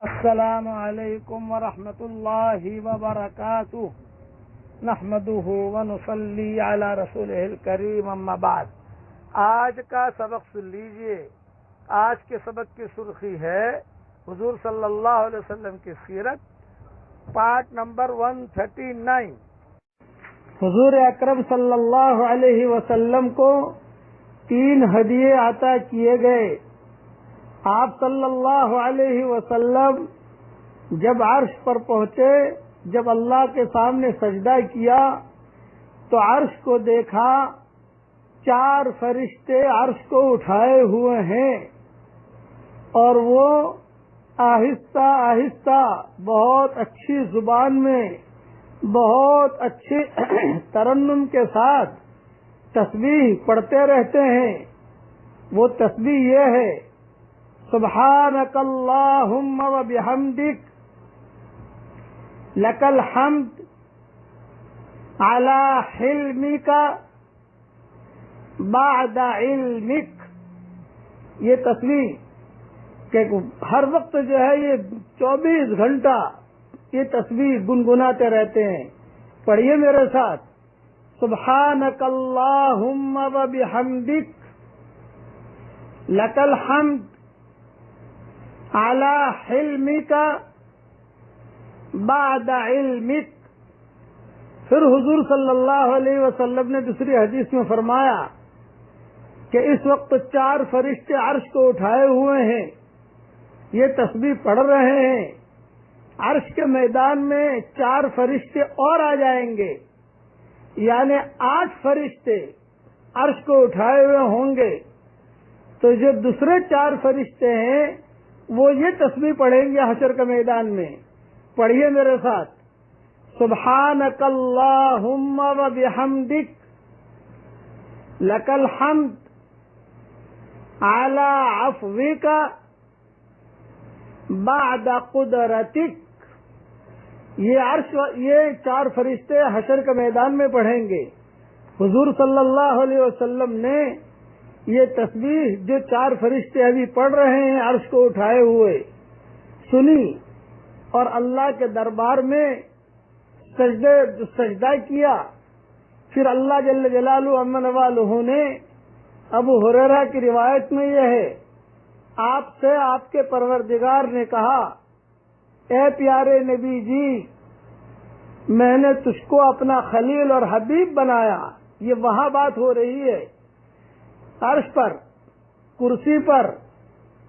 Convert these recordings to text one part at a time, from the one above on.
السلام علیکم ورحمۃ اللہ وبرکاتہ، نحمدہ ونصلی علی رسولہ الکریم، اما بعد۔ آج کا سبق سن لیجئے۔ آج کے سبق کی سرخی ہے حضور صلی اللہ علیہ وسلم کی سیرت، پارٹ نمبر 139۔ حضور اکرم صلی اللہ علیہ وسلم کو 3 ہدیے عطا کیے گئے۔ آپ صلی اللہ علیہ وسلم جب عرش پر پہنچے، جب اللہ کے سامنے سجدہ کیا تو عرش کو دیکھا، 4 فرشتے عرش کو اٹھائے ہوئے ہیں اور وہ آہستہ آہستہ بہت اچھی زبان میں، بہت اچھی ترنم کے ساتھ تسبیح پڑھتے رہتے ہیں۔ وہ تسبیح یہ ہے: سبحانک اللہم و بحمدک، لک الحمد علی حلمک بعد علمک۔ یہ تسبیح کہ ہر وقت جو ہے یہ 24 گھنٹہ یہ تسبیح گنگناتے رہتے ہیں۔ پڑھیے میرے ساتھ: سبحانک اللہم و بحمدک، لک الحمد علی حلمک بعد علمک۔ پھر حضور صلی اللہ علیہ وسلم نے دوسری حدیث میں فرمایا کہ اس وقت 4 فرشتے عرش کو اٹھائے ہوئے ہیں، یہ تسبیح پڑھ رہے ہیں۔ عرش کے میدان میں 4 فرشتے اور آ جائیں گے، یعنی 8 فرشتے عرش کو اٹھائے ہوئے ہوں گے۔ تو جو دوسرے 4 فرشتے ہیں وہ یہ تسبیح پڑھیں گے حشر کے میدان میں۔ پڑھیے میرے ساتھ: سبحانک اللہم و بحمدک، لک الحمد علی عفوک بعد قدرتک۔ یہ 4 فرشتے حشر کے میدان میں پڑھیں گے۔ حضور صلی اللہ علیہ وسلم نے یہ تسبیح جو 4 فرشتے ابھی پڑھ رہے ہیں عرش کو اٹھائے ہوئے سنی، اور اللہ کے دربار میں سجدہ کیا۔ پھر اللہ جل جلالہ عز والہ نے، ابو ہریرہ کی روایت میں یہ ہے، آپ سے آپ کے پروردگار نے کہا: اے پیارے نبی جی، میں نے تجھ کو اپنا خلیل اور حبیب بنایا۔ یہ وہاں بات ہو رہی ہے عرش پر، کرسی پر،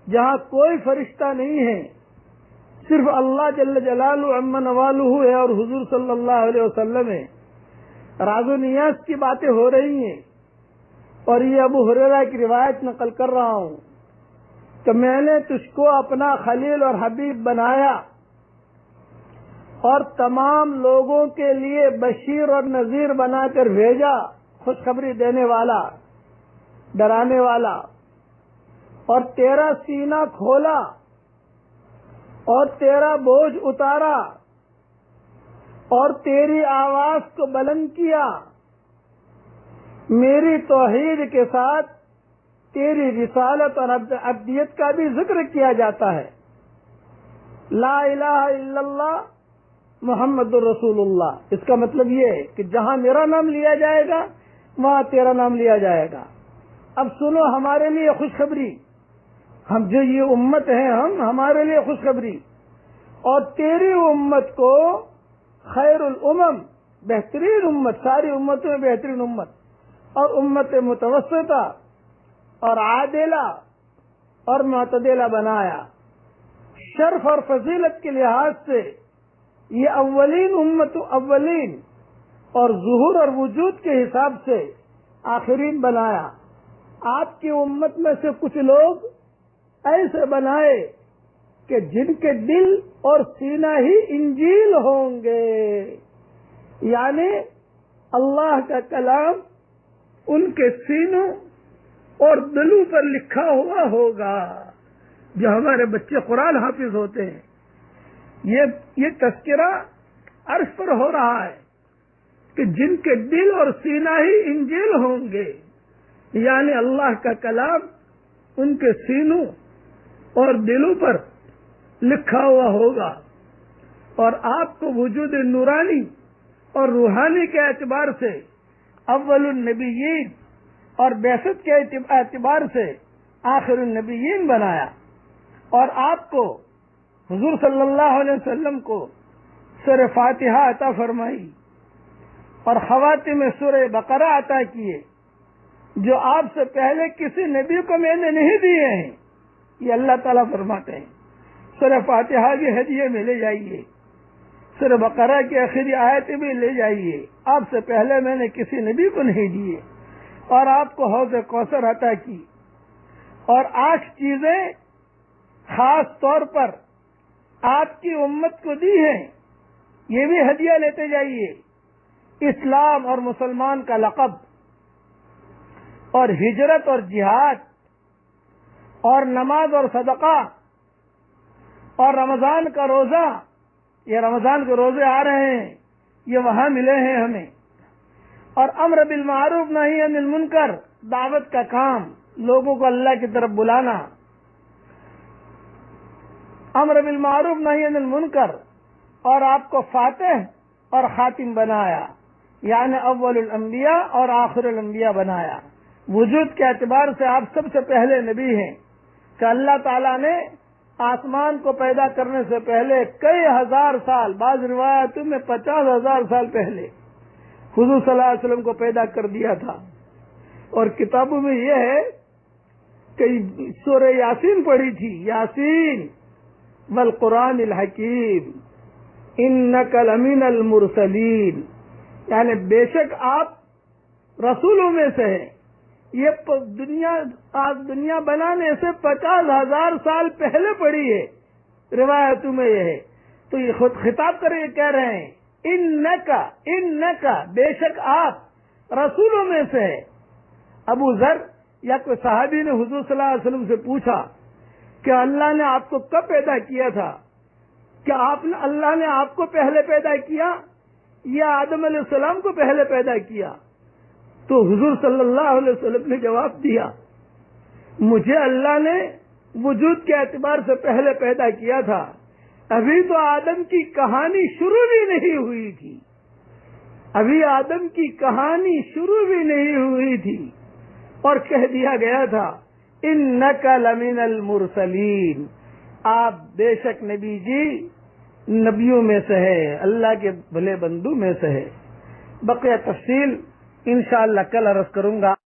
جہاں کوئی فرشتہ نہیں ہے، صرف اللہ جل جلالہ عز والہ ہے اور حضور صلی اللہ علیہ وسلم ہے۔ راز و نیاز کی باتیں ہو رہی ہیں، اور یہ ابو ہریرہ کی روایت نقل کر رہا ہوں کہ میں نے تجھ کو اپنا خلیل اور حبیب بنایا اور تمام لوگوں کے لیے بشیر اور نذیر بنا کر بھیجا، خوشخبری دینے والا، ڈرانے والا۔ اور تیرا سینہ کھولا اور تیرا بوجھ اتارا اور تیری آواز کو بلند کیا، میری توحید کے ساتھ تیری رسالت اور عبدیت کا بھی ذکر کیا جاتا ہے۔ لا الہ الا اللہ محمد الرسول اللہ۔ اس کا مطلب یہ ہے کہ جہاں میرا نام لیا جائے گا وہاں تیرا نام لیا جائے گا۔ اب سنو ہمارے لیے خوشخبری، ہم جو یہ امت ہیں، ہمارے لیے خوشخبری، اور تیری امت کو خیر الامم، بہترین امت، ساری امتوں میں بہترین امت، اور امت متوسطہ اور عادلہ اور معتدلہ بنایا۔ شرف اور فضیلت کے لحاظ سے یہ اولین امت، اولین، اور ظہور اور وجود کے حساب سے آخرین بنایا۔ آپ کی امت میں سے کچھ لوگ ایسے بنائے کہ جن کے دل اور سینہ ہی انجیل ہوں گے، یعنی اللہ کا کلام ان کے سینوں اور دلوں پر لکھا ہوا ہوگا۔ جو ہمارے بچے قرآن حافظ ہوتے ہیں، یہ تذکرہ عرش پر ہو رہا ہے کہ جن کے دل اور سینہ ہی انجیل ہوں گے، یعنی اللہ کا کلام ان کے سینوں اور دلوں پر لکھا ہوا ہوگا، اور آپ کو وجود نورانی اور روحانی کے اعتبار سے اول النبیین اور بعثت کے اعتبار سے آخر النبیین بنایا، اور آپ کو حضور صلی اللہ علیہ وسلم کو سورہ فاتحہ عطا فرمائی اور خواتم سورہ بقرہ عطا کیے، جو آپ سے پہلے کسی نبی کو میں نے نہیں دیے ہیں۔ یہ اللہ تعالیٰ فرماتے ہیں سورہ فاتحہ بھی ہدیے میں لے جائیے، سورہ بقرہ کی آخری آیت بھی لے جائیے، آپ سے پہلے میں نے کسی نبی کو نہیں دیے، اور آپ کو حوض کوثر عطا کی، اور 8 چیزیں خاص طور پر آپ کی امت کو دی ہیں، یہ بھی ہدیہ لیتے جائیے۔ اسلام اور مسلمان کا لقب، اور ہجرت اور جہاد، اور نماز اور صدقہ، اور رمضان کا روزہ، یہ رمضان کے روزے آ رہے ہیں، یہ وہاں ملے ہیں ہمیں، اور امر بالمعروف نہی عن المنکر، دعوت کا کام، لوگوں کو اللہ کی طرف بلانا، امر بالمعروف نہی عن المنکر، اور آپ کو فاتح اور خاتم بنایا، یعنی اول الانبیاء اور آخر الانبیاء بنایا۔ وجود کے اعتبار سے آپ سب سے پہلے نبی ہیں کہ اللہ تعالیٰ نے آسمان کو پیدا کرنے سے پہلے کئی ہزار سال، بعض روایتوں میں 50,000 سال پہلے حضور صلی اللہ علیہ وسلم کو پیدا کر دیا تھا۔ اور کتابوں میں یہ ہے کہ سورہ یاسین پڑھی تھی، یاسین والقرآن الحکیم انک لمن المرسلین، یعنی بے شک آپ رسولوں میں سے ہیں۔ یہ دنیا بنانے سے 50,000 سال پہلے پڑی ہے، روایتوں میں یہ ہے۔ تو یہ خود خطاب کر کے کہہ رہے ہیں انکا بے شک آپ رسولوں میں سے ہے۔ ابو ذر یا کوئی صحابی نے حضور صلی اللہ علیہ وسلم سے پوچھا کہ اللہ نے آپ کو کب پیدا کیا تھا؟ کیا اللہ نے آپ کو پہلے پیدا کیا یا آدم علیہ السلام کو پہلے پیدا کیا؟ تو حضور صلی اللہ علیہ وسلم نے جواب دیا، مجھے اللہ نے وجود کے اعتبار سے پہلے پیدا کیا تھا، ابھی تو آدم کی کہانی شروع بھی نہیں ہوئی تھی، ابھی آدم کی کہانی شروع بھی نہیں ہوئی تھی، اور کہہ دیا گیا تھا انک لمن المرسلین، آپ بے شک نبی جی نبیوں میں سے ہے، اللہ کے بھلے بندوں میں سے ہے۔ بقیہ تفصیل انشاءاللہ کل عرض کروں گا۔